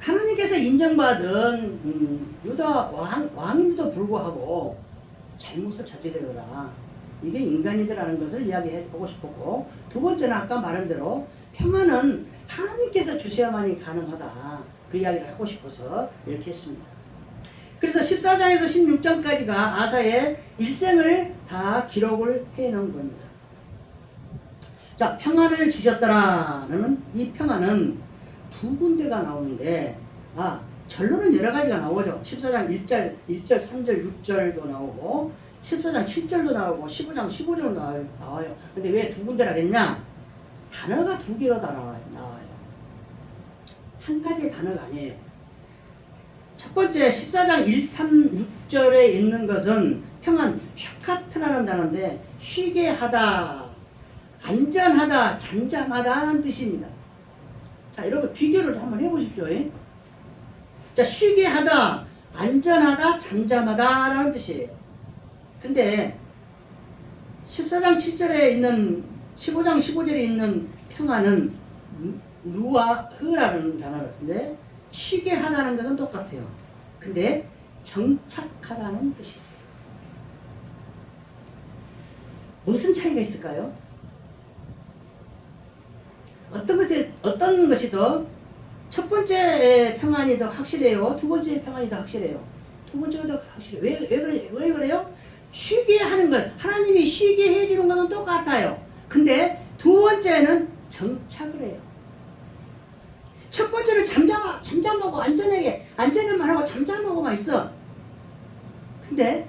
하나님께서 인정받은 유다 왕인데도 불구하고 잘못을 저지르더라. 이게 인간이더라는 것을 이야기해보고 싶었고, 두 번째는 아까 말한 대로 평안은 하나님께서 주셔야만이 가능하다. 그 이야기를 하고 싶어서 이렇게 했습니다. 그래서 14장에서 16장까지가 아사의 일생을 다 기록을 해놓은 겁니다. 자, 평안을 주셨더라는 이 평안은 두 군데가 나오는데, 절로는 여러 가지가 나오죠. 14장 1절, 3절, 6절도 나오고, 14장 7절도 나오고, 15장 15절도 나와요. 근데 왜 두 군데라겠냐? 단어가 두 개로 다 나와요. 한 가지의 단어가 아니에요. 첫 번째 14장 1, 3, 6절에 있는 것은 평안, 샤카트라는 단어인데, 쉬게 하다, 안전하다, 잠잠하다는 뜻입니다. 자, 여러분 비교를 한번 해보십시오. 자, 쉬게 하다, 안전하다, 잠잠하다라는 뜻이에요. 근데 14장 7절에 있는 15장 15절에 있는 평안은 누와 흐라는 단어 같은데, 쉬게 하다는 것은 똑같아요. 근데 정착하다는 뜻이 있어요. 무슨 차이가 있을까요? 어떤 것이 더 첫 번째 평안이 더 확실해요? 두 번째 평안이 더 확실해요? 두 번째가 더 확실해요. 왜 그래요? 쉬게 하는 것, 하나님이 쉬게 해주는 것은 똑같아요. 근데 두 번째는 정착을 해요. 첫 번째는 잠잠하고 안전만 하고 잠잠하고만 있어. 근데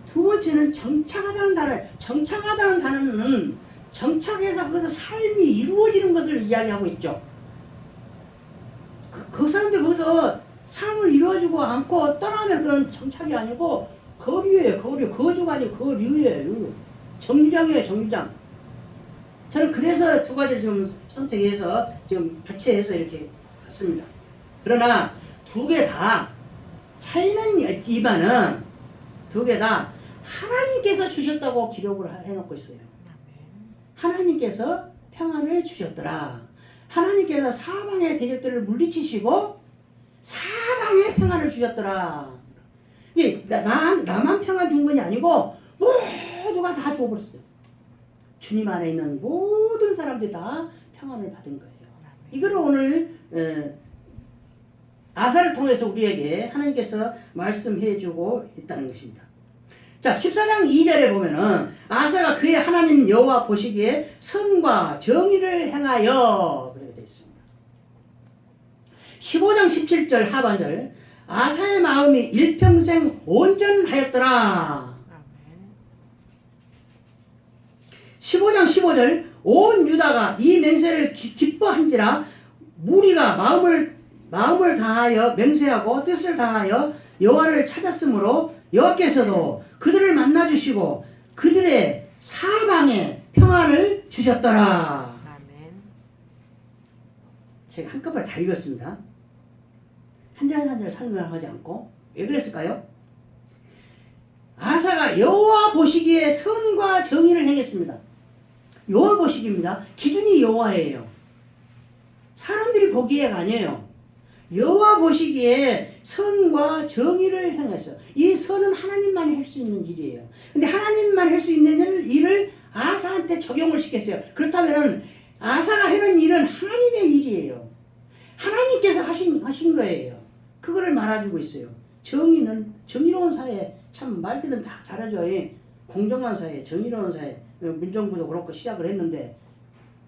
두 번째는 정착하다는 단어. 정착하다는 단어는 정착해서 거기서 삶이 이루어지는 것을 이야기하고 있죠. 그 사람들 거기서 삶을 이루어지고 않고 떠나면 그건 정착이 아니고 거류예요. 거주가 아니고 거류예요. 정류장이에요. 정류장. 저는 그래서 두 가지를 좀 선택해서 좀 발췌해서 이렇게 봤습니다. 그러나 두 개 다 차이는 있지만은 두 개 다 하나님께서 주셨다고 기록을 해놓고 있어요. 하나님께서 평안을 주셨더라. 하나님께서 사방의 대적들을 물리치시고 사방에 평안을 주셨더라. 이게 나만 평안 준 것이 아니고 모두가 다 주어버렸어요. 주님 안에 있는 모든 사람들이 다 평안을 받은 거예요. 이걸 오늘 아사를 통해서 우리에게 하나님께서 말씀해주고 있다는 것입니다. 자, 14장 2절에 보면은 아사가 그의 하나님 여호와 보시기에 선과 정의를 행하여 그렇게 되어 있습니다. 15장 17절 하반절 아사의 마음이 일평생 온전하였더라. 15장 15절 온 유다가 이 맹세를 기뻐한지라 무리가 마음을 다하여 맹세하고 뜻을 다하여 여호와를 찾았으므로 여호와께서도 그들을 만나주시고 그들의 사방에 평안을 주셨더라. 아멘. 제가 한꺼번에 다 읽었습니다. 한 절 한 절 설명하지 않고. 왜 그랬을까요? 아사가 여호와 보시기에 선과 정의를 행했습니다. 여호와 보시기입니다. 기준이 여호와예요. 사람들이 보기에가 아니에요. 여호와 보시기에 선과 정의를 행했어요. 이 선은 하나님만이 할 수 있는 일이에요. 근데 하나님만 할 수 있는 일을 아사한테 적용을 시켰어요. 그렇다면 아사가 하는 일은 하나님의 일이에요. 하나님께서 하신 거예요. 그거를 말해주고 있어요. 정의는 정의로운 사회, 참 말들은 다 잘하죠. 공정한 사회, 정의로운 사회, 문정부도 그렇고 시작을 했는데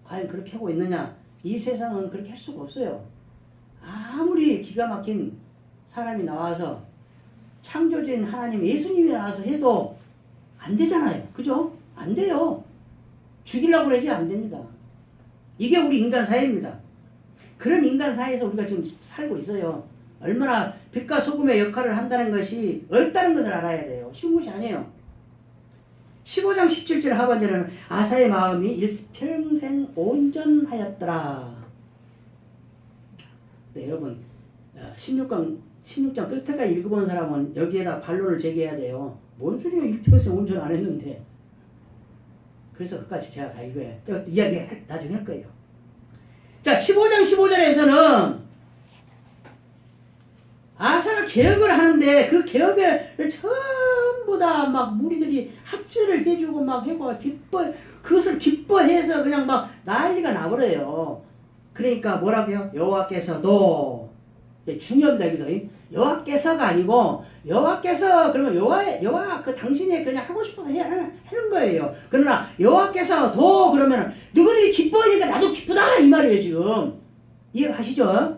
과연 그렇게 하고 있느냐? 이 세상은 그렇게 할 수가 없어요. 아무리 기가 막힌 사람이 나와서 창조주인 하나님 예수님이 나와서 해도 안 되잖아요. 그죠? 안 돼요. 죽이려고 그러지 안 됩니다. 이게 우리 인간 사회입니다. 그런 인간 사회에서 우리가 지금 살고 있어요. 얼마나 빛과 소금의 역할을 한다는 것이 넓다는 것을 알아야 돼요. 쉬운 것이 아니에요. 15장 17절 하반절에는 아사의 마음이 일평생 온전하였더라. 네, 여러분 16장 끝에까지 읽어본 사람은 여기에다 반론을 제기해야 돼요. 뭔 소리야, 일평생 온전 안 했는데. 그래서 그까지 제가 다 읽어야 이야기 나중에 할 거예요. 자, 15장 15절에서는 아사가 개혁을 하는데 그 개혁을 전부 다 막 무리들이 합세를 해주고 막 해고 그것을 기뻐해서 그냥 막 난리가 나버려요. 그러니까 뭐라고요? 여호와께서도 중요합니다. 여기서 여호와께서가 아니고 여호와께서 그러면 여호와 그 당신이 그냥 하고 싶어서 하는 거예요. 그러나 여호와께서도 그러면 누구들이 기뻐하니까 나도 기쁘다 이 말이에요. 지금 이해가시죠?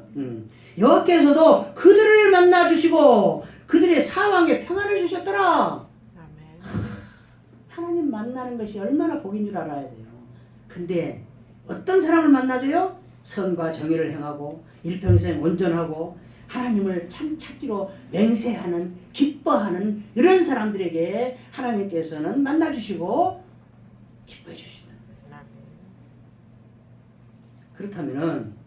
여호와께서도 그들을 만나 주시고 그들의 사방에 평안을 주셨더라. 아멘. 하나님 만나는 것이 얼마나 복인 줄 알아야 돼요. 근데 어떤 사람을 만나줘요? 선과 정의를 행하고 일평생 온전하고 하나님을 참 찾기로 맹세하는 기뻐하는 이런 사람들에게 하나님께서는 만나주시고 기뻐해 주신다. 그렇다면은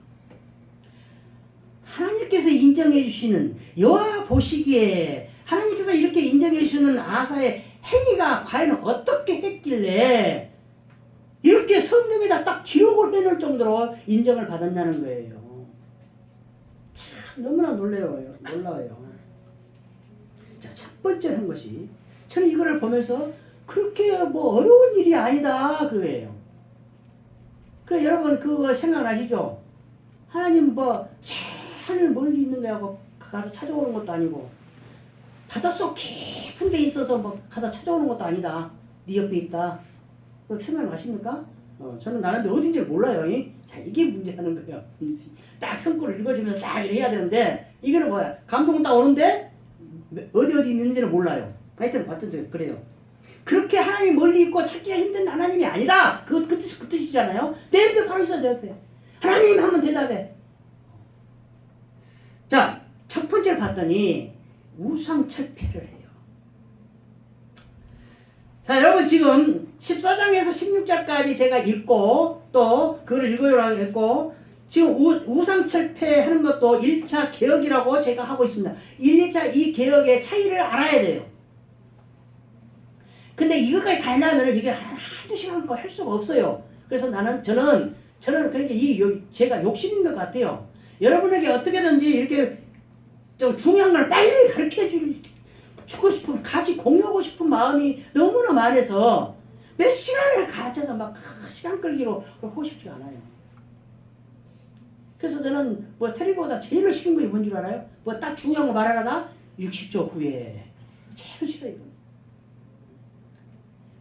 하나님께서 인정해 주시는 여호와 보시기에 하나님께서 이렇게 인정해 주시는 아사의 행위가 과연 어떻게 했길래 이렇게 성경에다 딱 기록을 해놓을 정도로 인정을 받았냐는 거예요. 참 너무나 놀라워요. 자, 첫 번째 한 것이 저는 이거를 보면서 그렇게 뭐 어려운 일이 아니다 그거예요. 그래 여러분 그거 생각나시죠? 하나님 뭐 하늘 멀리 있는 거하고 가서 찾아오는 것도 아니고 바닷속 깊은 데 있어서 뭐 가서 찾아오는 것도 아니다. 네 옆에 있다. 생각나십니까? 저는 나는데 어딘지 몰라요. 자, 이게 문제라는 거예요. 딱 성구를 읽어주면서 딱 이래 해야 되는데 이거는 뭐야? 감동은 딱 오는데 어디 있는지는 몰라요. 하여튼 그래요. 그렇게 하나님이 멀리 있고 찾기가 힘든 하나님이 아니다. 그 뜻이잖아요. 내 옆에 바로 있어 내 옆에. 하나님 하면 대답해. 자, 첫 번째 봤더니 우상철폐를 해요. 자, 여러분 지금 14장에서 16장까지 제가 읽고 또 그걸 읽어요라고 했고 지금 우상철폐하는 것도 1차 개혁이라고 제가 하고 있습니다. 1, 2차 이 개혁의 차이를 알아야 돼요. 근데 이것까지 다 하려면 이게 한두 시간 할 수가 없어요. 그래서 저는 그러니까 제가 욕심인 것 같아요. 여러분에게 어떻게든지 이렇게 좀 중요한 걸 빨리 가르쳐 주고 싶은 같이 공유하고 싶은 마음이 너무나 많아서 몇 시간을 가르쳐서 막 시간 끌기로 하고 싶지가 않아요. 그래서 저는 뭐 텔레비보다 제일 싫은 거 뭔 줄 알아요? 뭐 딱 중요한 거 말하다가 60초 후에 제일 싫어요.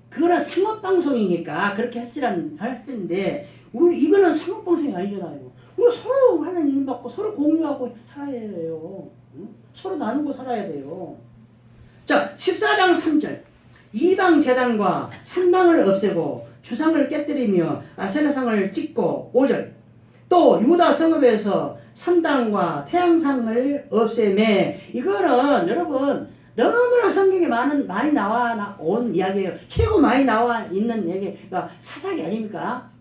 그거는 상업방송이니까 그렇게 할 텐데 이거는 상업방송이 아니잖아요. 우리 서로 하는 일 받고 서로 공유하고 살아야 돼요. 응? 서로 나누고 살아야 돼요. 자, 14장 3절 이방 제단과 산당을 없애고 주상을 깨뜨리며 아세라상을 찍고 5절 또 유다 성읍에서 산당과 태양상을 없애매 이거는 여러분 너무나 성경에 많이 나온 이야기예요. 최고 많이 나와 있는 얘기가 사사기 아닙니까?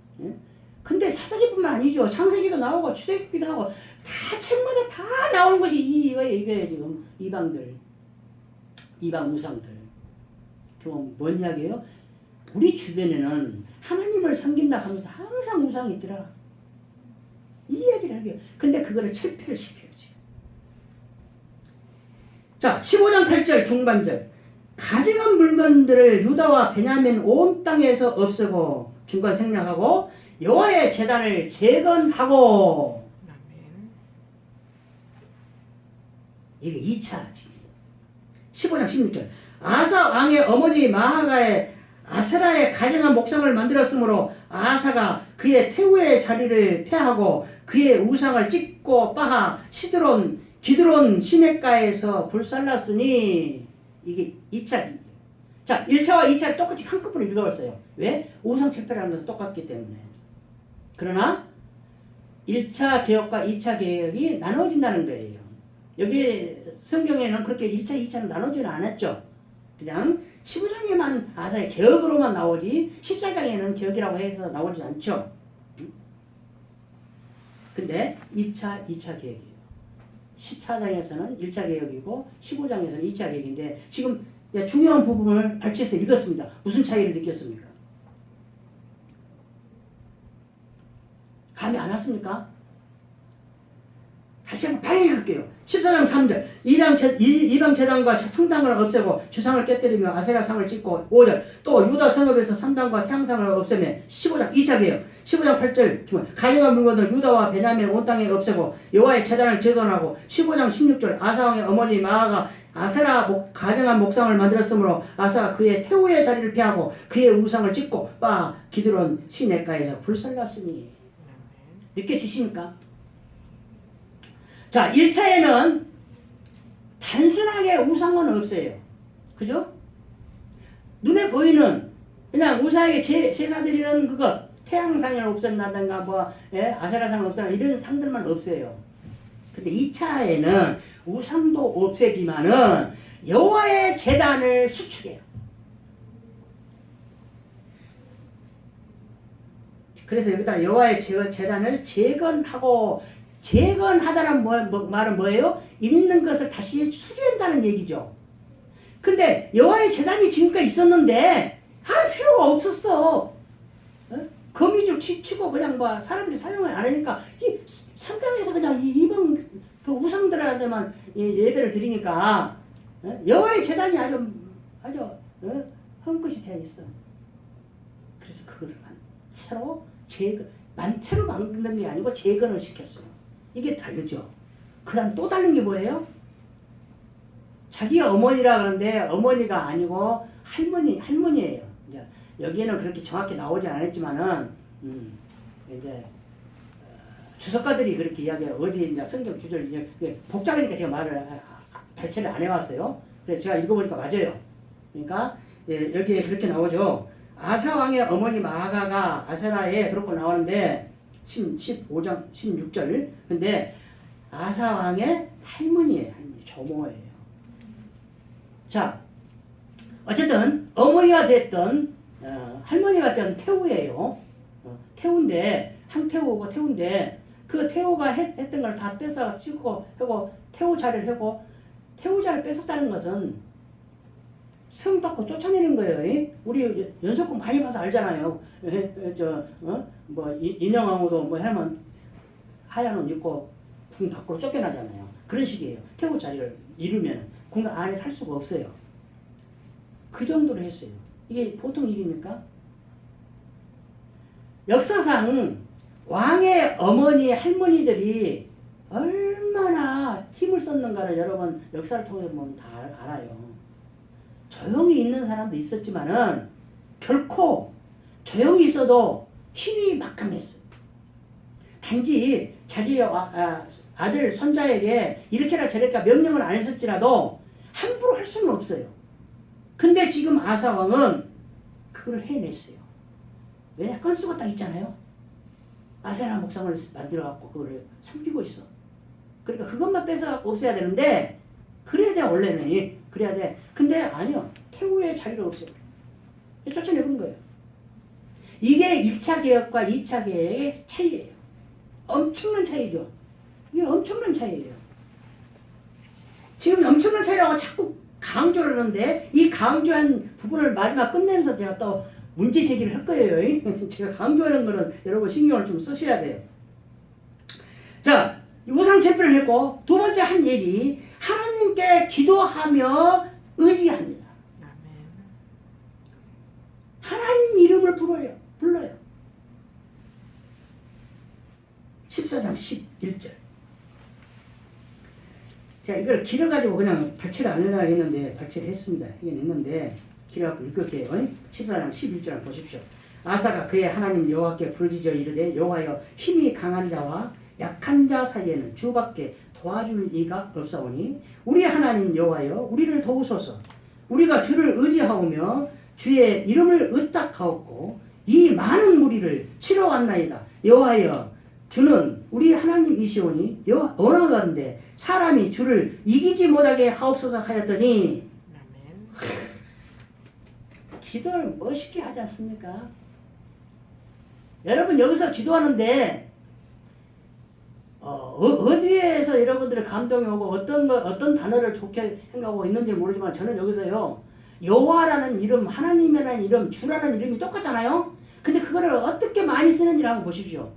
근데 사사기뿐만 아니죠. 창세기도 나오고 출애굽기도 나오고 다 책마다 다 나오는 것이 이거예요 지금 이방 우상들. 그럼 뭔 이야기예요? 우리 주변에는 하나님을 섬긴다 하면서 항상 우상이 있더라. 이 이야기를 하게요. 근데 그거를 철폐를 시켜야지. 자, 15장 8절 중반절 가증한 물건들을 유다와 베냐민 온 땅에서 없애고 중간 생략하고 여호와의 제단을 재건하고 이게 2차 15장 16절 아사 왕의 어머니 마하가의 아세라의 가증한 목상을 만들었으므로 아사가 그의 태우의 자리를 폐하고 그의 우상을 찍고 빠하 기드론 시냇가에서 불살랐으니 이게 2차. 자, 1차와 2차를 똑같이 한꺼번에 읽어봤어요. 왜? 우상 철폐라는 것은 똑같기 때문에. 그러나 1차 개혁과 2차 개혁이 나눠진다는 거예요. 여기 성경에는 그렇게 1차, 2차는 나눠지는 않았죠. 그냥 15장에만 아사의 개혁으로만 나오지 14장에는 개혁이라고 해서 나오지 않죠. 근데 1차, 2차 개혁이에요. 14장에서는 1차 개혁이고 15장에서는 2차 개혁인데 지금 중요한 부분을 발췌해서 읽었습니다. 무슨 차이를 느꼈습니까? 감이 안 왔습니까? 다시 한번 빨리 읽을게요. 14장 3절 이방 제단과 성당을 없애고 주상을 깨뜨리며 아세라 상을 찍고 5절 또 유다 성읍에서 산당과 태양상을 없애며 15장 2차기예요. 15장 8절 가증한 물건을 유다와 베냐민 온 땅에 없애고 여호와의 제단을 재건하고 15장 16절 아사왕의 어머니 마아가 아세라 가증한 목상을 만들었으므로 아사가 그의 태우의 자리를 피하고 그의 우상을 찍고 바 기드론 시냇가에서 불살랐으니. 느껴지십니까? 자, 1차에는 단순하게 우상은 없어요. 그죠? 눈에 보이는 그냥 우상에게 제사 드리는 그것, 태양상을 없앤다든가 아세라상을 없앤다든가 이런 상들만 없어요. 근데 2차에는 우상도 없애지만은 여호와의 제단을 수축해요. 그래서 여기다 여호와의 제단을 재건하고, 재건하다는 말은 뭐예요? 있는 것을 다시 수리한다는 얘기죠. 근데 여호와의 제단이 지금까지 있었는데 할 필요가 없었어. 거미줄 치고 그냥 사람들이 사용을 안 하니까 이 성당에서 그냥 이 이방 그 우상들한테만 예배를 드리니까 여호와의 제단이 아주 헝끗이 되어 있어. 그래서 그거를 새로 새로 만든 게 아니고 재건을 시켰어요. 이게 다르죠. 그 다음 또 다른 게 뭐예요? 자기가 어머니라 그러는데 어머니가 아니고 할머니예요. 이제 여기에는 그렇게 정확히 나오지 않았지만은 이제 주석가들이 그렇게 이야기해요. 어디 이제 성경 구절 복잡하니까 제가 발췌를 안 해왔어요. 그래서 제가 읽어보니까 맞아요. 그러니까 여기에 그렇게 나오죠. 아사 왕의 어머니 마아가가 아세라에 그렇게 나오는데 15장 16절. 근데 아사 왕의 할머니예요. 조모예요. 자, 어쨌든 어머니가 됐던 할머니가 됐던 태우예요. 태우인데 항태우고 태우인데 그 태우가 했던 걸 다 뺏어 찍고 하고 태우 자리를 하고 태우 자리를 뺏었다는 것은 성 받고 쫓아내는 거예요. 우리 연속극 많이 봐서 알잖아요. 인형왕후도 하면 하얀 옷 입고 궁 밖으로 쫓겨나잖아요. 그런 식이에요. 태우 자리를 잃으면 궁 안에 살 수가 없어요. 그 정도로 했어요. 이게 보통 일입니까? 역사상 왕의 어머니, 할머니들이 얼마나 힘을 썼는가를 여러분 역사를 통해 보면 다 알아요. 조용히 있는 사람도 있었지만은 결코 조용히 있어도 힘이 막강했어요. 단지 자기 아들, 손자에게 이렇게나 저렇게 명령을 안 했을지라도 함부로 할 수는 없어요. 근데 지금 아사 왕은 그걸 해냈어요. 왜냐? 건수가 딱 있잖아요. 아세라 목상을 만들어갖고 그걸 섬기고 있어. 그러니까 그것만 뺏어 없애야 되는데 그래야 돼. 원래는 그래야 돼. 근데 아니요. 태우의 자리를 없애요. 쫓아내본 거예요. 이게 1차 개혁과 2차 개혁의 차이예요. 엄청난 차이죠. 이게 엄청난 차이예요. 지금 엄청난 차이라고 자꾸 강조를 하는데 이 강조한 부분을 마지막 끝내면서 제가 또 문제 제기를 할 거예요. 제가 강조하는 거는 여러분 신경을 좀 쓰셔야 돼요. 자, 우상 제표를 했고 두 번째 한 일이 하나님께 기도하며 의지합니다. 하나님 이름을 불러요. 14장 11절. 자, 이걸 길어가지고 그냥 발췌를 안 해놔야 했는데 발췌를 했습니다. 하긴 했는데 길어갖고 읽을게요. 14장 11절 보십시오. 아사가 그의 하나님 여호와께 부르짖어 이르되 여호와여 힘이 강한 자와 약한 자 사이에는 주밖에 도와줄 이가 없사오니 우리 하나님 여호와여 우리를 도우소서. 우리가 주를 의지하오며 주의 이름을 의탁하옵고 이 많은 무리를 치러 왔나이다. 여호와여 주는 우리 하나님이시오니 원하건대 사람이 주를 이기지 못하게 하옵소서 하였더니 기도를 멋있게 하지 않습니까? 여러분 여기서 기도하는데 어디에서 여러분들의 감동이 오고 어떤 단어를 좋게 생각하고 있는지 모르지만 저는 여기서요 여호와라는 이름, 하나님이라는 이름, 주라는 이름이 똑같잖아요. 근데 그거를 어떻게 많이 쓰는지 한번 보십시오.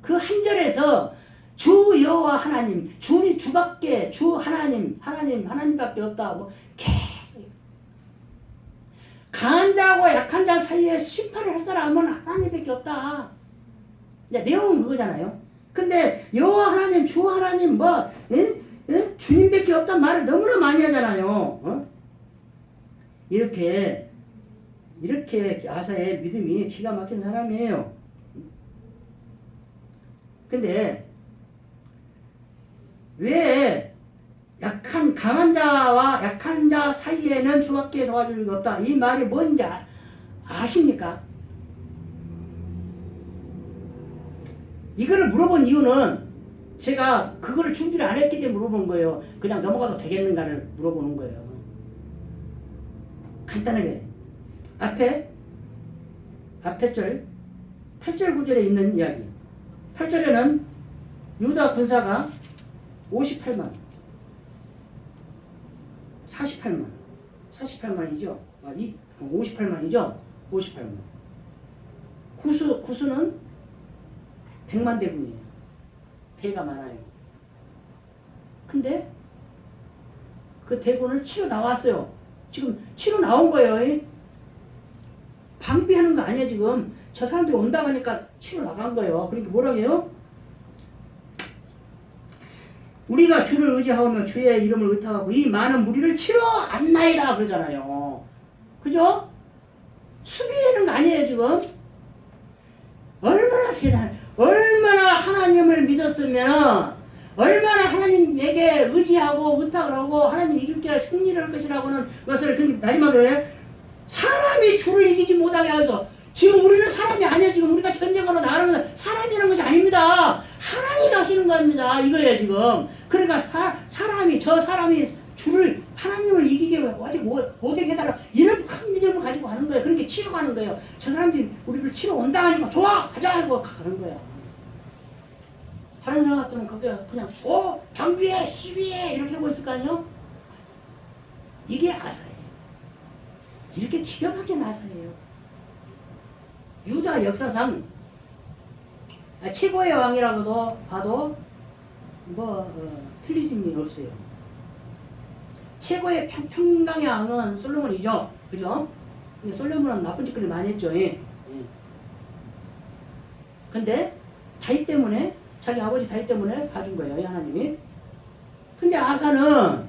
그 한 절에서 주 여호와 하나님, 주밖에, 주 하나님밖에 없다. 뭐 계속 강한 자하고 약한 자 사이에 심판을 할 사람은 하나님밖에 없다. 이제 내용은 그거잖아요. 근데 여호와 하나님, 주 하나님, 뭐 주님밖에 없단 말을 너무나 많이 하잖아요. 이렇게 아사의 믿음이 기가 막힌 사람이에요. 근데 왜 강한 자와 약한 자 사이에는 주밖에 도와줄 리가 없다. 이 말이 뭔지 아십니까? 이거를 물어본 이유는 제가 그거를 준비를 안 했기 때문에 물어보는 거예요. 그냥 넘어가도 되겠는가를 물어보는 거예요. 간단하게 앞에 절 8절 9절에 있는 이야기. 8절에는 유다 군사가 58만 48만이죠. 58만이죠. 58만. 구수는 100만 대군이에요. 배가 많아요. 근데 그 대군을 치러 나왔어요. 지금 치러 나온 거예요. 방비하는 거 아니야 지금. 저 사람들이 온다고 하니까 치러 나간 거예요. 그러니까 뭐라고 해요? 우리가 주를 의지하며 주의 이름을 의탁하고 이 많은 무리를 치러 안나이다 그러잖아요. 그죠? 수비하는 거 아니에요 지금. 얼마나 하나님을 믿었으면, 얼마나 하나님에게 의지하고 의탁을 하고 하나님 이길게 승리를 할 것이라고는 것을 마지막에 사람이 주를 이기지 못하게 하셔서, 지금 우리는 사람이 아니에요. 지금 우리가 전쟁하러 나가는 사람이라는 것이 아닙니다. 하나님이 하시는 겁니다. 이거예요 지금. 그러니까 저 사람이 주를, 하나님을 이기게 어디 못하게 해달라, 이런 큰 믿음을 가지고 가는 거예요. 그렇게 치러 가는 거예요. 저 사람들이 우리를 치러 온다 하니까 좋아 가자 하고 가는 거예요. 다른 사람 같으면 그게 그냥 방비해 수비해 이렇게 하고 있을 거 아니에요. 이게 아사예요. 이렇게 기가 막힌 아사예요. 유다 역사상 최고의 왕이라고도 봐도 틀리짐이 없어요. 최고의 평강의 왕은 솔로몬이죠. 그죠? 근데 솔로몬은 나쁜 짓거리 많이 했죠. 예. 근데 다윗 때문에, 자기 아버지 다윗 때문에 봐준 거예요, 하나님이. 근데 아사는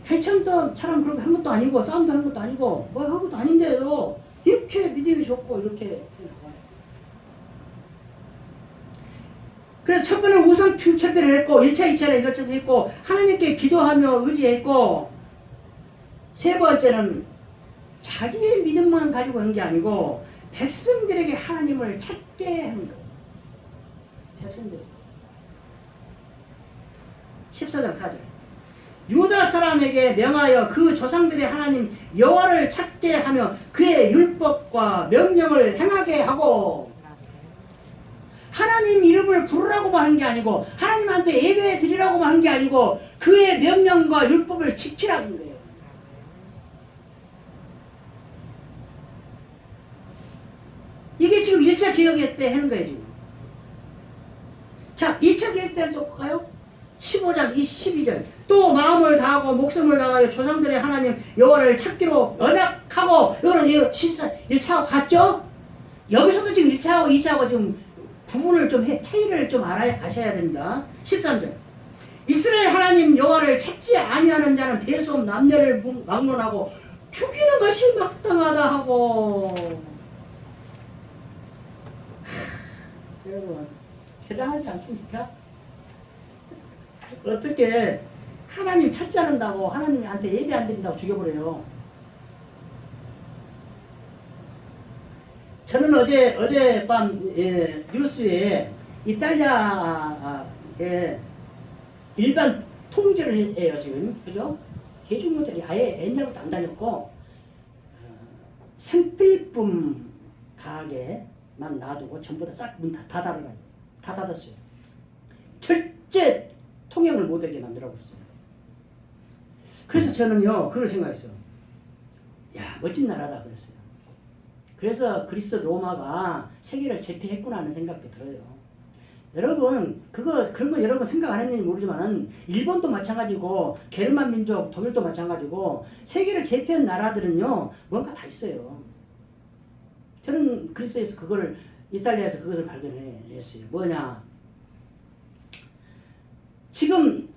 다윗처럼 그렇게 한 것도 아니고, 싸움도 한 것도 아니고, 뭐 한 것도 아닌데도 이렇게 믿음이 좋고 이렇게. 그래서 첫 번에 우선 필철배를 했고, 1차, 2차를 이것저것 했고, 하나님께 기도하며 의지했고, 세 번째는 자기의 믿음만 가지고 한 게 아니고 백성들에게 하나님을 찾게 한 거예요. 백성들. 14장 4절. 유다 사람에게 명하여 그 조상들의 하나님 여호와를 찾게 하며 그의 율법과 명령을 행하게 하고, 하나님 이름을 부르라고만 한 게 아니고, 하나님한테 예배 드리라고만 한 게 아니고, 그의 명령과 율법을 지키라는 거예요. 이게 지금 1차 개혁 때 하는 거예요 지금. 자, 2차 개혁 때는 또 볼까요? 15장 12절. 또 마음을 다하고 목숨을 다하여 조상들의 하나님 여호와를 찾기로 언약하고. 이거는 1차하고 같죠? 여기서도 지금 1차하고 2차하고 지금 구분을 차이를 좀 아셔야 됩니다. 13절. 이스라엘 하나님 여호와를 찾지 아니하는 자는 대수업 남녀를 막론하고 죽이는 것이 마땅하다 하고. 여러분, 대단하지 않습니까? 어떻게 하나님 찾지 않는다고, 하나님한테 예배 안 드린다고 죽여버려요. 저는 어젯밤 뉴스에 이탈리아의 일반 통제를 해요 지금. 그죠? 대중교통이 아예 옛날부터 안 다녔고, 생필품 가게만 놔두고 전부 다 싹 문 다 닫았어요. 절대 통행을 못하게 만들어버렸어요. 그래서 저는요 그걸 생각했어요. 야, 멋진 나라다 그랬어요. 그래서 그리스 로마가 세계를 제패했구나 하는 생각도 들어요. 여러분 그런 거 여러분 생각 안 했는지 모르지만은 일본도 마찬가지고 게르만 민족 독일도 마찬가지고 세계를 제패한 나라들은요 뭔가 다 있어요. 저는 그리스에서 그걸 이탈리아에서 그것을 발견했어요. 뭐냐? 지금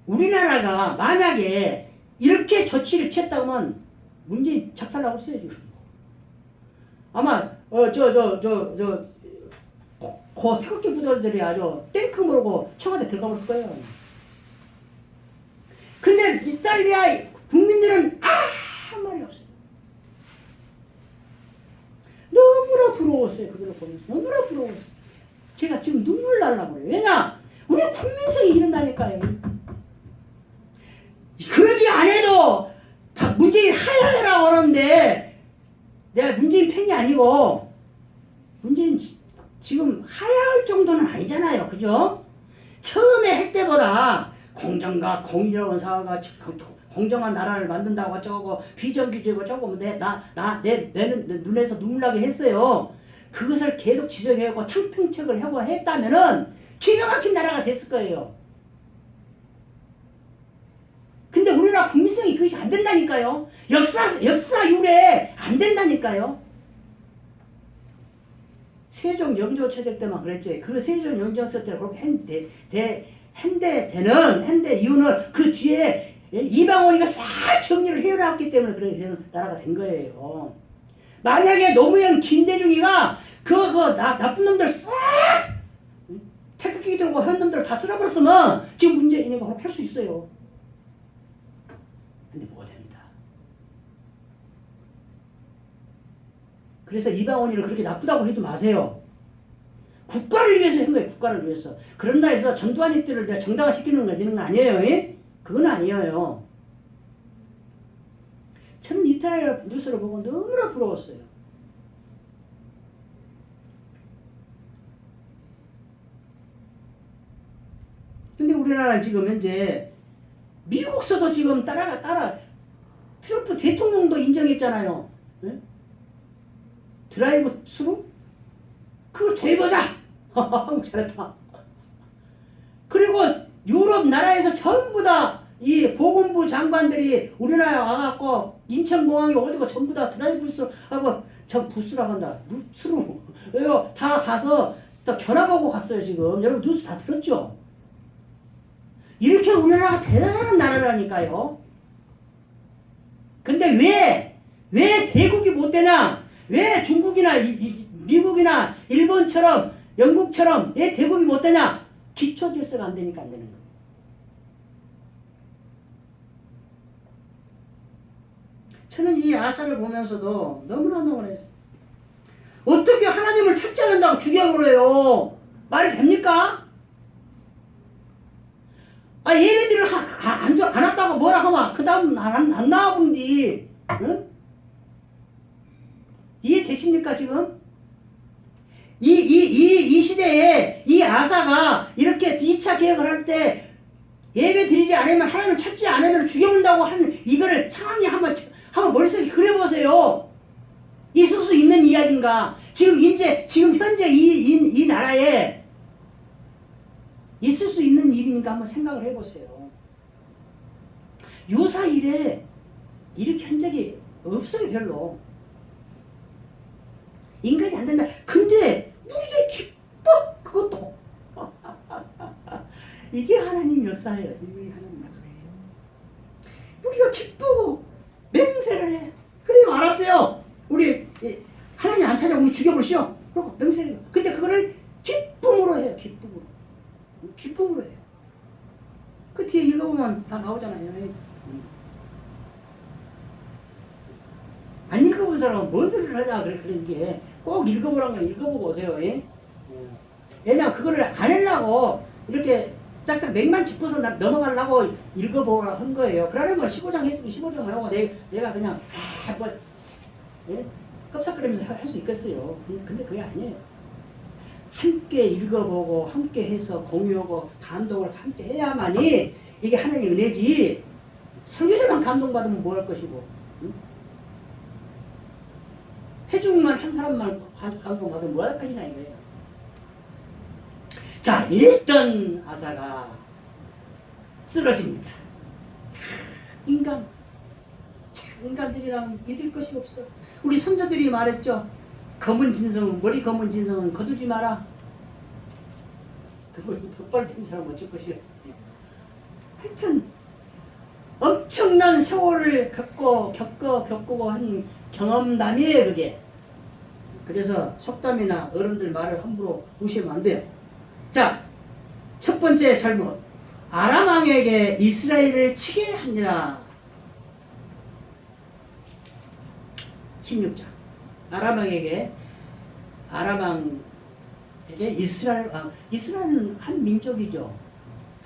우리나라가 만약에 이렇게 조치를 취했다면 문재인 작살나고 있어요 지금. 아마 태극기 부대들이 아주 탱크 몰고 청와대 들어가 버렸을 거예요. 근데 이탈리아 국민들은 아무 말이 없어요. 너무나 부러웠어요. 그걸 보면서 너무나 부러웠어요. 제가 지금 눈물 날라고 그래요. 왜냐? 우리 국민성이 이런다니까요. 그러지 않아도 문재인 하야해라고 하는데 내가 문재인 팬이 아니고 문재인 지금 하야할 정도는 아니잖아요. 그죠? 처음에 할 때보다 공정과 공의로운 사회가 공정한 나라를 만든다고 어쩌고 비정규직이고 어쩌고 내 눈에서 눈물 나게 했어요. 그것을 계속 지적해오고 탕평책을 하고 했다면은 기가 막힌 나라가 됐을 거예요. 근데 우리나라 국민성이 그것이 안 된다니까요. 역사 이후에 안 된다니까요. 세종 영조 체제 때만 그랬지. 그 세종 영조 체제 때 그렇게 했는데 이유는 그 뒤에 이방원이가 싹 정리를 해놨기 때문에 그런 나라가 된 거예요. 만약에 노무현 김대중이가 나쁜 놈들 싹 태극기 들고 한 놈들 다 쓸어버렸으면 지금 문재인이가 할 수 있어요. 근데 뭐가 됩니다. 그래서 이방원이를 그렇게 나쁘다고 해도 마세요. 국가를 위해서 한 거예요. 국가를 위해서. 그런다 해서 전두환 이들을 내가 정당화시키는 건 아니에요. 그건 아니에요. 저는 이탈리아 뉴스를 보고 너무나 부러웠어요. 근데 우리나라는 지금 현재 미국서도 지금 따라 트럼프 대통령도 인정했잖아요. 네? 드라이브 스루? 그걸 조해보자. 한국 잘했다. 그리고 유럽 나라에서 전부 다 이 보건부 장관들이 우리나라에 와갖고 인천공항에 어디가 전부 다 드라이브 스루 하고 저 부스라고 한다. 스루. 이거 다 가서 다 견학하고 갔어요 지금. 여러분 뉴스 다 들었죠? 이렇게 우리나라가 대단한 나라라니까요. 근데 왜 대국이 못 되냐? 왜 중국이나 미국이나 일본처럼 영국처럼 왜 대국이 못 되냐? 기초 질서가 안 되니까 안 되는 거예요. 저는 이 아사를 보면서도 너무나 했어요. 어떻게 하나님을 찾지 않는다고 죽여버려요? 말이 됩니까? 예배드리를 안 왔다고 뭐라 하면 그 다음 안 나와본디. 응? 이해되십니까 지금? 이 시대에 이 아사가 이렇게 2차 개혁을 할 때 예배 드리지 않으면 하나님을 찾지 않으면 죽여본다고 하는 이거를 상황이 한번 머릿속에 그려보세요. 있을 수 있는 이야기인가? 지금 현재 이 나라에 있을 수 있는 일인가 한번 생각을 해보세요. 유사 일에 이렇게 한 적이 없어요 별로. 인간이 안 된다. 근데 우리가 기뻐 그것도. 이게 하나님 역사예요. 이게 하나님 역사예요. 우리가 기쁘고 맹세를 해. 그래요 알았어요. 우리 하나님 안 찾아 우리 죽여버리시오. 그리고 맹세를 해요. 근데 그거를 기쁨으로 해요. 기쁨으로 해요. 그 뒤에 읽어보면 다 나오잖아요. 안 읽어본 사람은 뭔 소리를 하냐 그런 게 꼭 읽어보라는 거 읽어보고 오세요. 왜냐면 그거를 안 하려고 이렇게 딱딱 맥만 짚어서 넘어가려고 읽어보라 한 거예요. 그러려면 15장 했으면 15장 하고 내가 그냥 껍삭거리면서 할 수 있겠어요. 근데 그게 아니에요. 함께 읽어보고 함께 해서 공유하고 감동을 함께 해야만이 이게 하나님의 은혜지. 설교자만 감동받으면 뭐 할 것이고 해주면 한 사람만 감동받으면 뭐 할 것이냐 이거예요. 자, 이랬던 아사가 쓰러집니다. 인간, 참 인간들이랑 믿을 것이 없어. 우리 선조들이 말했죠. 검은 진성은, 머리 검은 진성은 거두지 마라. 머리 덕발된 사람 어쩔 것이야. 하여튼 엄청난 세월을 겪고 한 경험담이에요, 그게. 그래서 속담이나 어른들 말을 함부로 무시하면 안 돼요. 자, 첫 번째 잘못. 아람 왕에게 이스라엘을 치게 하니라. 16장. 아람 왕에게 이스라엘은 한 민족이죠.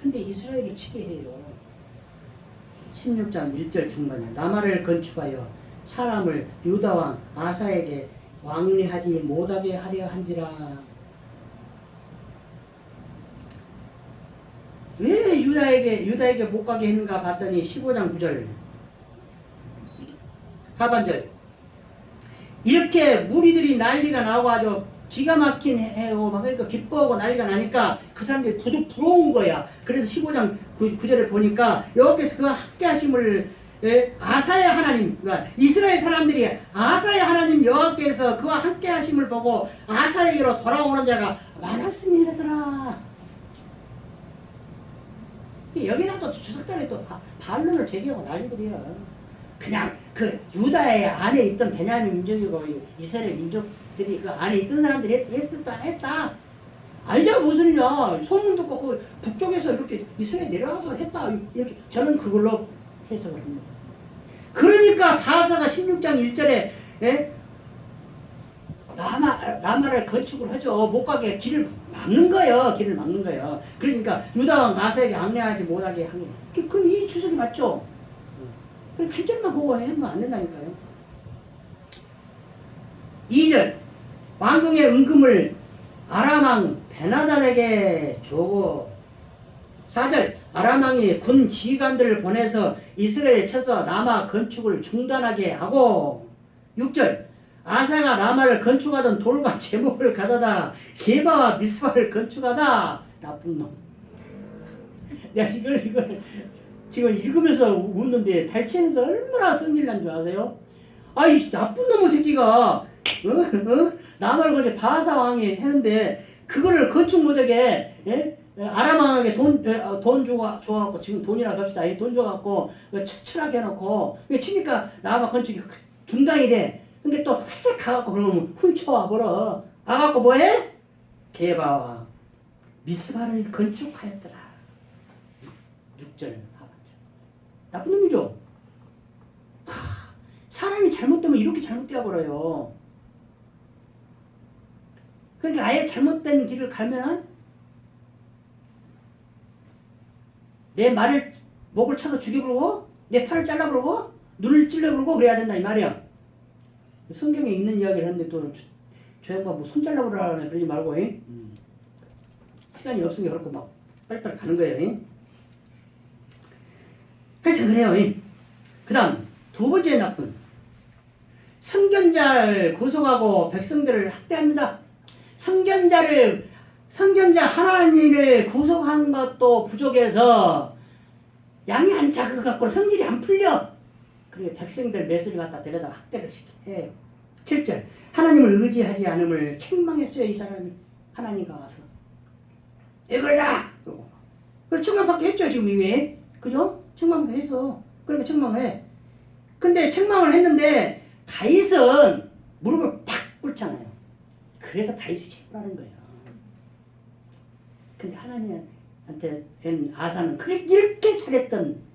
근데 이스라엘을 치게 해요. 16장 1절 중반에 라마를 건축하여 사람을 유다 왕 아사에게 왕래하지 못하게 하려 한지라. 왜 유다에게 못 가게 했는가 봤더니 15장 9절 하반절, 이렇게 무리들이 난리가 나고 아주 기가 막힌 해고 막 그러니까 기뻐하고 난리가 나니까 그 사람들이 부러운 거야. 그래서 15장 9절에 보니까 여호와께서 그와 함께 하심을, 아사의 하나님, 그러니까 이스라엘 사람들이 아사의 하나님 여호와께서 그와 함께 하심을 보고 아사에게로 돌아오는 자가 많았음이라더라. 여기다 또 주석달에 또 반론을 제기하고 난리들이야. 그냥 그 유다의 안에 있던 베냐민 민족이고 이스라엘 민족들이 그 안에 있던 사람들이 했다. 알다 무슨 일이야. 소문 듣고 그 북쪽에서 이렇게 이스라엘 내려가서 했다. 이렇게 저는 그걸로 해석을 합니다. 그러니까 바사가 16장 1절에 라마를 건축을 하죠. 못 가게 길을 막는 거예요. 그러니까 유다 왕 아사에게 앙내하지 못하게 하는 거예요. 그럼 이 주석이 맞죠? 그러니까 한 절만 보고 하면 안 된다니까요. 2절 왕궁의 은금을 아람 왕 베나단에게 주고. 4절 아람 왕이 군 지휘관들을 보내서 이스라엘에 쳐서 라마 건축을 중단하게 하고. 6절 아사가 라마를 건축하던 돌과 제목을 가져다 게바와 미스바를 건축하다. 나쁜 놈. 내가 이걸 지금 읽으면서 웃는데 달치면서 얼마나 성질난 줄 아세요? 아이 나쁜 놈의 새끼가 라마를 건축 바사 왕이 했는데 그거를 건축 못하게 아람 왕에게 돈 줘갖고 지금 돈이라 합시다. 돈 줘갖고 철하게 해놓고 치니까 라마 건축이 중단이 돼. 근데 또 살짝 가갖고 그러면 훔쳐와 버려. 와갖고 뭐해? 게바와 미스바를 건축하였더라. 6절 하반절. 나쁜 놈이죠? 사람이 잘못되면 이렇게 잘못되어 버려요. 그러니까 아예 잘못된 길을 가면은 내 말을 목을 쳐서 죽여버리고 내 팔을 잘라버리고 눈을 찔러버리고 그래야 된다 이 말이야. 성경에 있는 이야기를 했는데 또 저 양반 뭐 손 잘라버리라네. 그러지 말고 시간이 없으니까 그렇고 막 빨리빨리 가는 거예요. 하여튼 그래요. 그 다음 두 번째 나쁜 선견자를 구속하고 백성들을 학대합니다. 선견자 하나님을 구속한 것도 부족해서 양이 안 작아갖고 성질이 안 풀려. 그리고 백성들 매수를 갖다 데려다 학대를 시켜요. 7절 하나님을 의지하지 않음을 책망했어요. 이 사람이 하나님과 와서 왜 그러냐? 그리고 책망받게 했죠. 지금 이게 그죠? 책망받게 했어. 그러니까 책망해. 근데 책망을 했는데 다윗은 무릎을 팍 꿇잖아요. 그래서 다윗이 책망하는 거예요. 근데 하나님한테 아사는 이렇게 잘했던,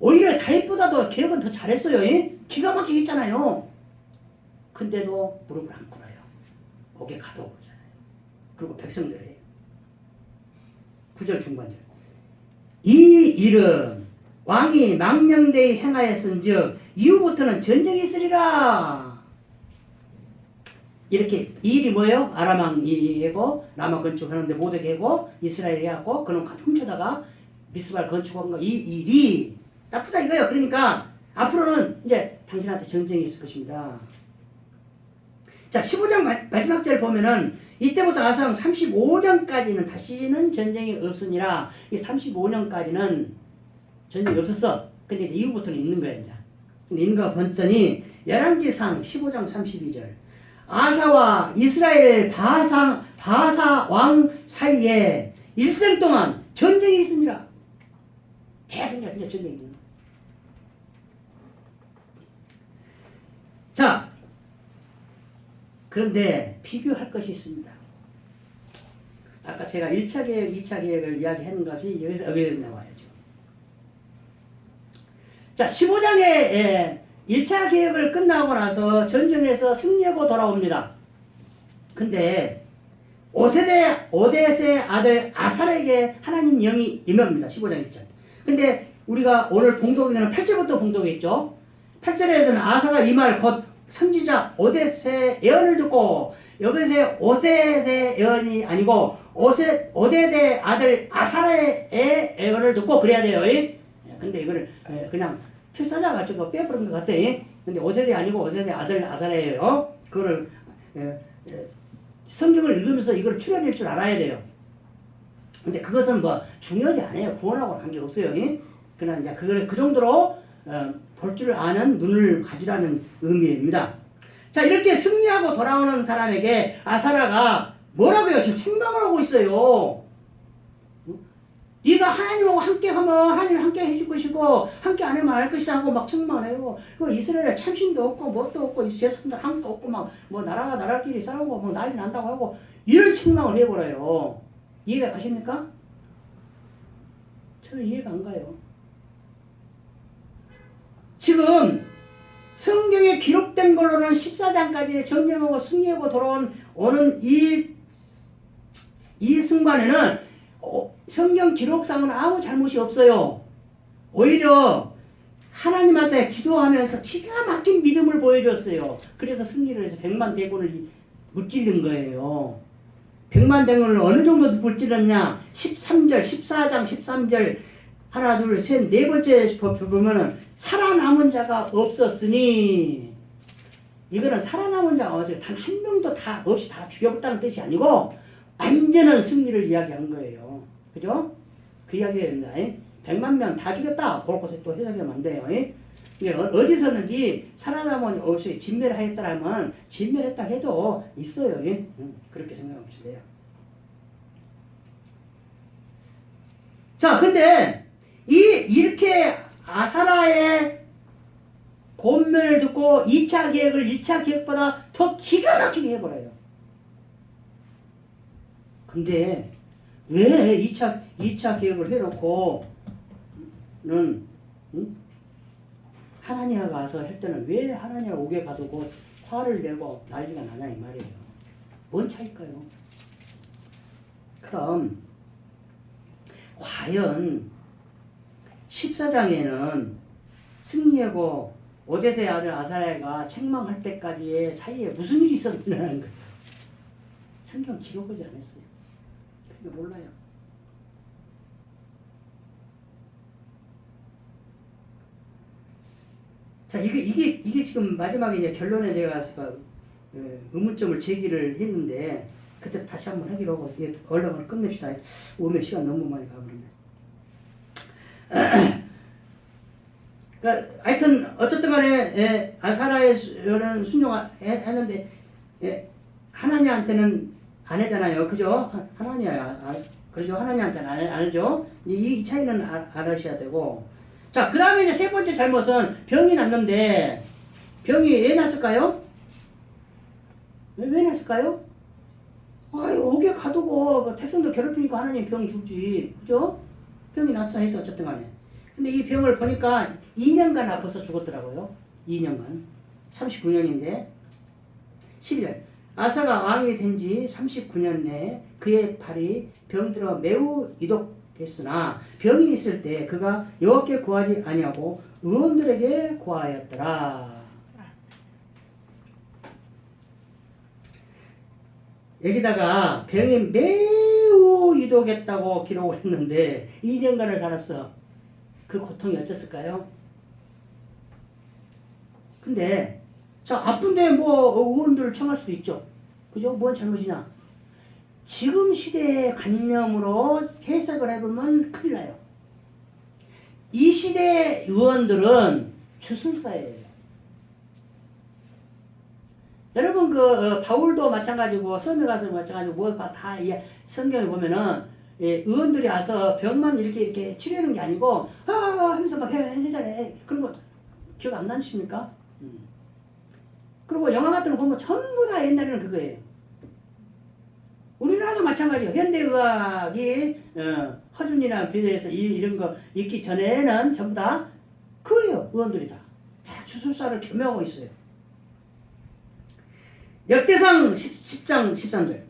오히려 다윗보다도 계획은 더 잘했어요. 기가 막히게 했잖아요. 근데도 무릎을 안 꿇어요. 옥에 가둬 보잖아요. 그리고 백성들을 해요. 9절 중반절. 이 일은 왕이 망명되이 행하였은즉 이후부터는 전쟁이 있으리라. 이렇게 이 일이 뭐예요? 아람 왕이 하고 라마 건축하는데 못하게 하고 이스라엘이 해갖고 그놈 훔쳐다가 미스발 건축한 거, 이 일이 나쁘다 이거예요. 그러니까 앞으로는 이제 당신한테 전쟁이 있을 것입니다. 자, 15장 마지막 절 보면은 이때부터 아상 35년까지는 다시는 전쟁이 없으니라. 이 35년까지는 전쟁이 없었어. 근데 이제 이후부터는 있는 거야, 이제. 근데 있는 거 봤더니 열왕기상 15장 32절. 아사와 이스라엘 바사 왕 사이에 일생 동안 전쟁이 있습니다. 계속 이제 전쟁이 있는. 자, 그런데 비교할 것이 있습니다. 아까 제가 1차 계획, 2차 계획을 이야기하는 것이 여기서 나와야죠. 자, 15장에 1차 계획을 끝나고 나서 전쟁에서 승리하고 돌아옵니다. 근데 오뎃의 아들 아살에게 하나님 영이 임합니다. 15장 1절. 근데 우리가 오늘 봉독에는 8절부터 봉독했죠. 8절에서는 아사가 이 말 곧 선지자 오뎃의 예언을 듣고, 여기서 오뎃의 예언이 아니고 오뎃의 아들 아사의 예언을 듣고 그래야 돼요. 근데 이거를 그냥 필사자 가지고 빼버린 것 같아. 근데 오뎃이 아니고 오뎃의 아들 아사레예요. 그거를 성경을 읽으면서 이걸 추려낼 줄 알아야 돼요. 근데 그것은 뭐 중요하지 않아요. 구원하고 관계 없어요. 그러나 이제 그걸 그 정도로 볼 줄 아는 눈을 가지라는 의미입니다. 자, 이렇게 승리하고 돌아오는 사람에게 아사라가 뭐라고요? 지금 책망을 하고 있어요. 네가 하나님하고 함께하면 하나님이 함께 해줄 것이고 함께 안 하면 안 할 것이다 하고 막 책망해요. 그 이스라엘에 참신도 없고 뭣도 없고 세상도 한도 없고 막 뭐 나라가 나라끼리 싸우고 뭐 난리 난다고 하고 이런 책망을 해버려요. 이해가 가십니까? 저는 이해가 안 가요. 지금 성경에 기록된 걸로는 14장까지 전쟁하고 승리하고 오는 이 승관에는 성경 기록상은 아무 잘못이 없어요. 오히려 하나님한테 기도하면서 기가 막힌 믿음을 보여줬어요. 그래서 승리를 해서 100만 대군을 무찌른 거예요. 100만 대군을 어느 정도 무찌렀냐? 13절, 14장 13절 하나 둘 셋 네 번째 보면은 살아남은 자가 없었으니, 이거는 살아남은 자가 없어요. 단 한 명도 다 없이 다 죽여버렸다는 뜻이 아니고 완전한 승리를 이야기한 거예요. 그죠? 그 이야기입니다. 100만 명 다 죽였다. 그렇게 또 해석하면 안 돼요. 이게 어디서는지 살아남은 없이 진멸을 하였다라면 진멸했다 해도 있어요. 그렇게 생각하면 돼요. 자, 근데 이렇게 아사라의 권면을 듣고 2차 계획을 1차 계획보다 더 기가 막히게 해버려요. 근데 왜 2차 계획을 해놓고는 하나니아가 와서 할 때는 왜 하나니아 옥에 가두고 화를 내고 난리가 나냐 이 말이에요. 뭔 차일까요? 그럼 과연 14장에는 승리하고 오뎃의 아들 아사랴가 책망할 때까지의 사이에 무슨 일이 있었느냐는 거예요. 성경 기록하지 않았어요. 그래서 몰라요. 자, 이게 지금 마지막에 이제 결론에 내가 의문점을 제기를 했는데, 그때 다시 한번 하기로 하고 얼른 끝냅시다. 오면 시간 너무 많이 가버렸네. 그러니까 하여튼 어쨌든 간에 아사라의 순종했는데 하나님한테는 안 하잖아요. 그죠? 하나님이야. 그죠? 하나님한테는 안 하죠. 이 차이는 알으셔야 되고. 자, 그 다음에 이제 세 번째 잘못은 병이 났는데, 병이 왜 났을까요? 왜 났을까요? 옥에 가두고 백성들 괴롭히니까 하나님 병 주지. 그죠? 병이 났어 해도 어쨌든 간에. 근데 이 병을 보니까 2년간 아파서 죽었더라고요. 2년간. 39년인데. 12절. 아사가 왕이 된 지 39년 내에 그의 발이 병들어 매우 이독했으나 병이 있을 때 그가 여호와께 구하지 아니하고 의원들에게 구하였더라. 여기다가 병이 매우 이독했다고 기록을 했는데 2년간을 살았어. 그 고통이 어땠을까요? 근데 자, 아픈데 뭐 의원들을 청할 수도 있죠. 그죠? 뭔 잘못이냐? 지금 시대의 관념으로 해석을 해보면 큰일 나요. 이 시대 의원들은 주술사예요. 여러분 바울도 마찬가지고 섬에 가서 마찬가지고 뭐 다 성경에 보면은 의원들이 와서 병만 이렇게 치료하는 게 아니고 하면서 막 해잖아요. 그런 거 기억 안 나십니까? 그리고 영화 같은 거 보면 전부 다 옛날에는 그거예요. 우리나라도 마찬가지예요. 현대의학이 허준이나 비대해서 이런 거 있기 전에는 전부 다 그거예요. 의원들이 다 주술사를 겸용하고 있어요. 역대상 10장 13절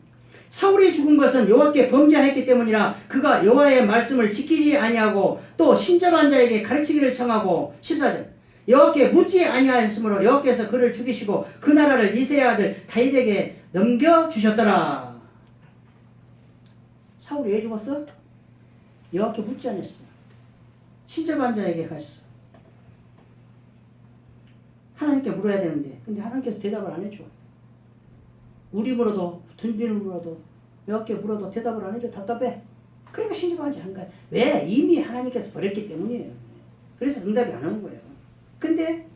사울이 죽은 것은 여호와께 범죄하였기 때문이라 그가 여호와의 말씀을 지키지 아니하고 또 신접한 자에게 가르치기를 청하고 14절 여호와께 묻지 아니하였으므로 여호와께서 그를 죽이시고 그 나라를 이새의 아들 다윗에게 넘겨주셨더라. 사울이 왜 죽었어? 여호와께 묻지 않았어. 신접한 자에게 갔어. 하나님께 물어야 되는데 근데 하나님께서 대답을 안 해줘. 우리 물어도 든비를 물어도 여호와께 물어도 대답을 안 해줘. 답답해. 그러니까 신접하지 않은 거야. 왜? 이미 하나님께서 버렸기 때문이에요. 그래서 응답이 안 오는 거예요. 근데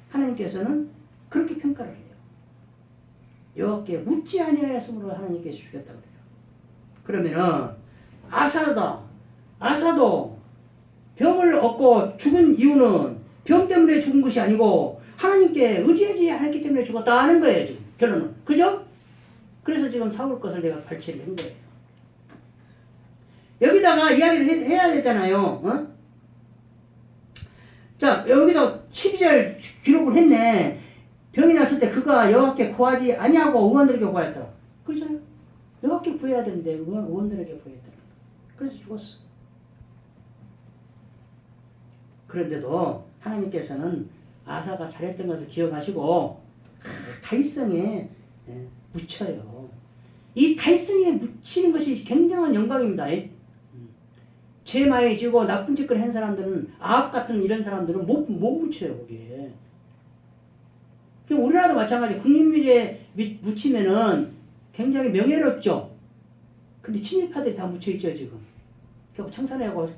하나님께서는 그렇게 평가를 해요. 여호와께 묻지 아니하였으므로 하나님께서 죽였다고 그래요. 그러면은 아사도 병을 얻고 죽은 이유는 병 때문에 죽은 것이 아니고 하나님께 의지하지 않았기 때문에 죽었다 하는 거예요. 지금 결론은. 그죠? 그래서 지금 사울 것을 내가 발췌를 한 거예요. 여기다가 이야기를 해야 되잖아요. 어? 자, 여기다 12절 기록을 했네. 병이 났을 때 그가 여호와께 구하지 아니하고 의원들에게 구하였더라. 그렇잖아요. 여호와께 구해야 되는데 의원들에게 구했더라. 그래서 죽었어. 그런데도 하나님께서는 아사가 잘했던 것을 기억하시고 다윗성에 묻혀요. 이 다윗성에 묻히는 것이 굉장한 영광입니다. 죄 많이 지고 나쁜 짓을 한 사람들은 아합 같은 이런 사람들은 못 묻혀요. 거기에. 우리나라도 마찬가지. 국립묘지에 묻히면은 굉장히 명예롭죠. 근데 친일파들이 다 묻혀있죠 지금. 결국 청산하고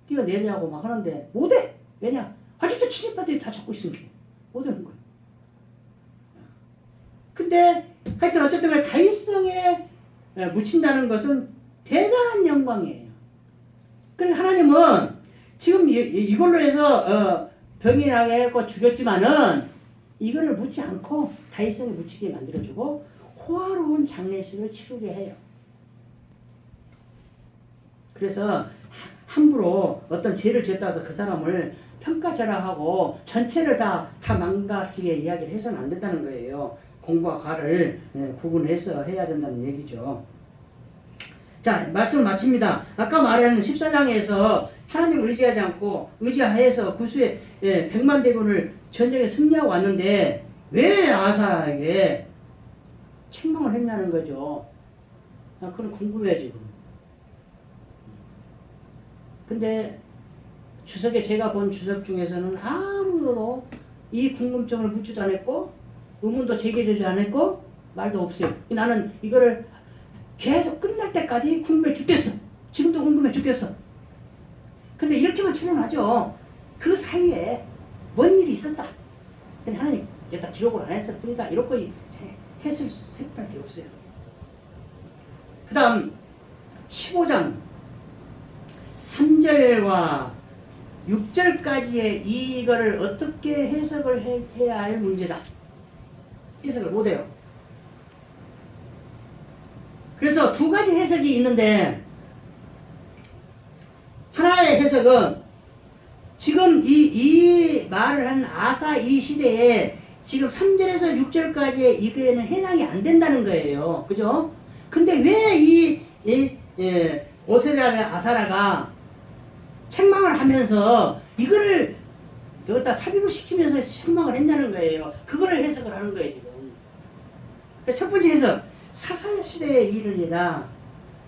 뛰어내려고 막 하는데 못해. 왜냐? 아직도 친일파들이 다 잡고 있으니까 못하는 거예요. 근데 하여튼 어쨌든 간에 다윗성에 묻힌다는 것은 대단한 영광이에요. 그러니까 하나님은 지금 이걸로 해서 병이 나게 했고 죽였지만은 이거를 묻지 않고 다윗성에 묻히게 만들어주고 호화로운 장례식을 치르게 해요. 그래서 함부로 어떤 죄를 지었다 해서 그 사람을 평가절하하고 전체를 다 망가지게 이야기를 해서는 안 된다는 거예요. 공과 과를 구분해서 해야 된다는 얘기죠. 자, 말씀을 마칩니다. 아까 말한 14장에서 하나님을 의지하지 않고 의지하여서 구수의 100만 대군을 전쟁에 승리하고 왔는데 왜 아사에게 책망을 했냐는 거죠. 그건 궁금해 지금. 근데 주석에 제가 본 주석 중에서는 아무도 이 궁금증을 묻지도 않았고 의문도 제기되지 않았고 말도 없어요. 나는 이거를 계속 끝날 때까지 궁금해 죽겠어. 지금도 궁금해 죽겠어. 근데 이렇게만 추론하죠. 그 사이에 뭔 일이 있었다. 근데 하나님 여기다 기록을 안 했을 뿐이다. 이렇게 했을 수밖에 없어요. 그 다음 15장 3절과 6절까지의 이거를 어떻게 해석을 해야 할 문제다. 해석을 못해요. 그래서 두 가지 해석이 있는데 하나의 해석은 지금 이 말을 한 아사 이 시대에 지금 3절에서 6절까지의 이거에는 해당이 안 된다는 거예요. 그죠? 근데 왜 오세다의 아사라가 책망을 하면서 이거를 여기다 삽입을 시키면서 책망을 했냐는 거예요. 그거를 해석을 하는 거예요, 지금. 첫 번째 해석, 사사 시대의 일입니다.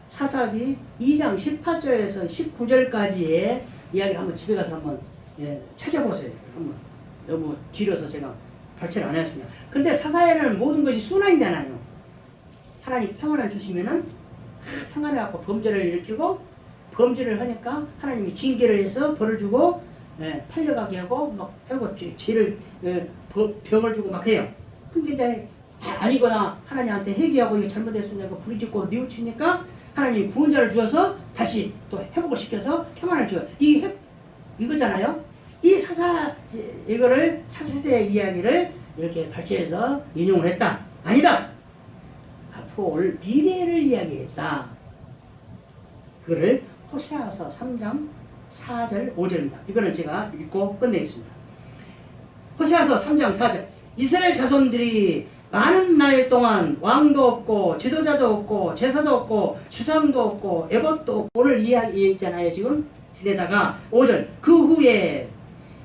사사기 2장 18절에서 19절까지의 이야기를 한번 집에 가서 한번 찾아보세요. 한번 너무 길어서 제가 발췌를 안 했습니다. 근데 사사에는 모든 것이 순환이잖아요. 하나님 평안을 주시면은 평안해갖고 범죄를 일으키고 범죄를 하니까 하나님이 징계를 해서 벌을 주고 팔려가게 하고 막 하고 죄를 병을 주고 막 해요. 근데 이제 아니거나 하나님한테 회개하고 이거 잘못했으니까 부르짖고 뉘우치니까 하나님이 구원자를 주어서 다시 또 회복을 시켜서 평안을 줘요. 이거잖아요. 이 이거를 사사세의 이야기를 이렇게 발췌해서 인용을 했다. 아니다. 앞으로 올 미래를 이야기했다. 그거를 호세아서 3장 4절 5절입니다. 이거는 제가 읽고 끝내겠습니다. 호세아서 3장 4절. 이스라엘 자손들이 많은 날 동안 왕도 없고 지도자도 없고 제사도 없고 주상도 없고 에봇도 없고 오늘 이야기했잖아요. 지금 지내다가 5절. 그 후에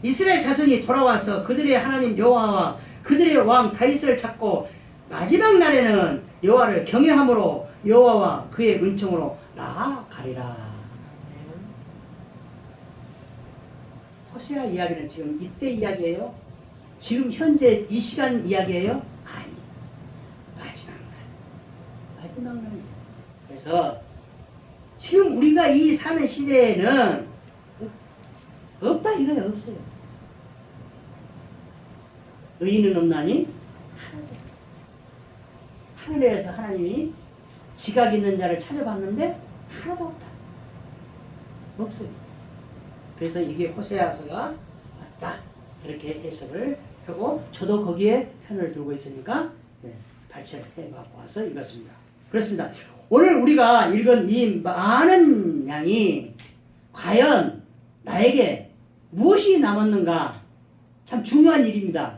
이스라엘 자손이 돌아와서 그들의 하나님 여호와와 그들의 왕 다윗을 찾고 마지막 날에는 여호와를 경외함으로 여호와와 그의 은총으로 나아가리라. 호세아 이야기는 지금 이때 이야기예요? 지금 현재 이 시간 이야기예요? 아니, 마지막 날. 그래서 지금 우리가 이 사는 시대에는 없다 이거예요. 없어요. 의인은 없나니? 하나도 없다. 하늘에서 하나님이 지각 있는 자를 찾아봤는데 하나도 없다. 없어요. 그래서 이게 호세아서가 맞다. 그렇게 해석을 하고 저도 거기에 편을 들고 있으니까 발췌를 해갖고 와서 읽었습니다. 그렇습니다. 오늘 우리가 읽은 이 많은 양이 과연 나에게 무엇이 남았는가? 참 중요한 일입니다.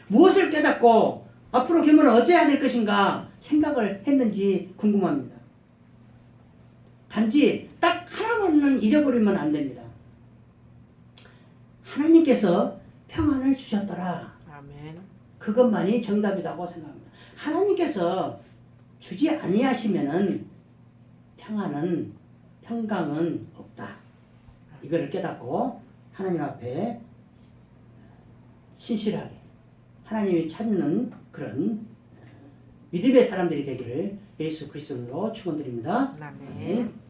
무엇을 깨닫고 앞으로 교문을 어찌해야 될 것인가 생각을 했는지 궁금합니다. 단지 딱 하나만은 잊어버리면 안 됩니다. 하나님께서 평안을 주셨더라. 아멘. 그것만이 정답이라고 생각합니다. 하나님께서 주지 아니하시면은 평강은 없다. 이거를 깨닫고 하나님 앞에 신실하게 하나님이 찾는 그런 믿음의 사람들이 되기를 예수 그리스도로 축원드립니다. 아멘.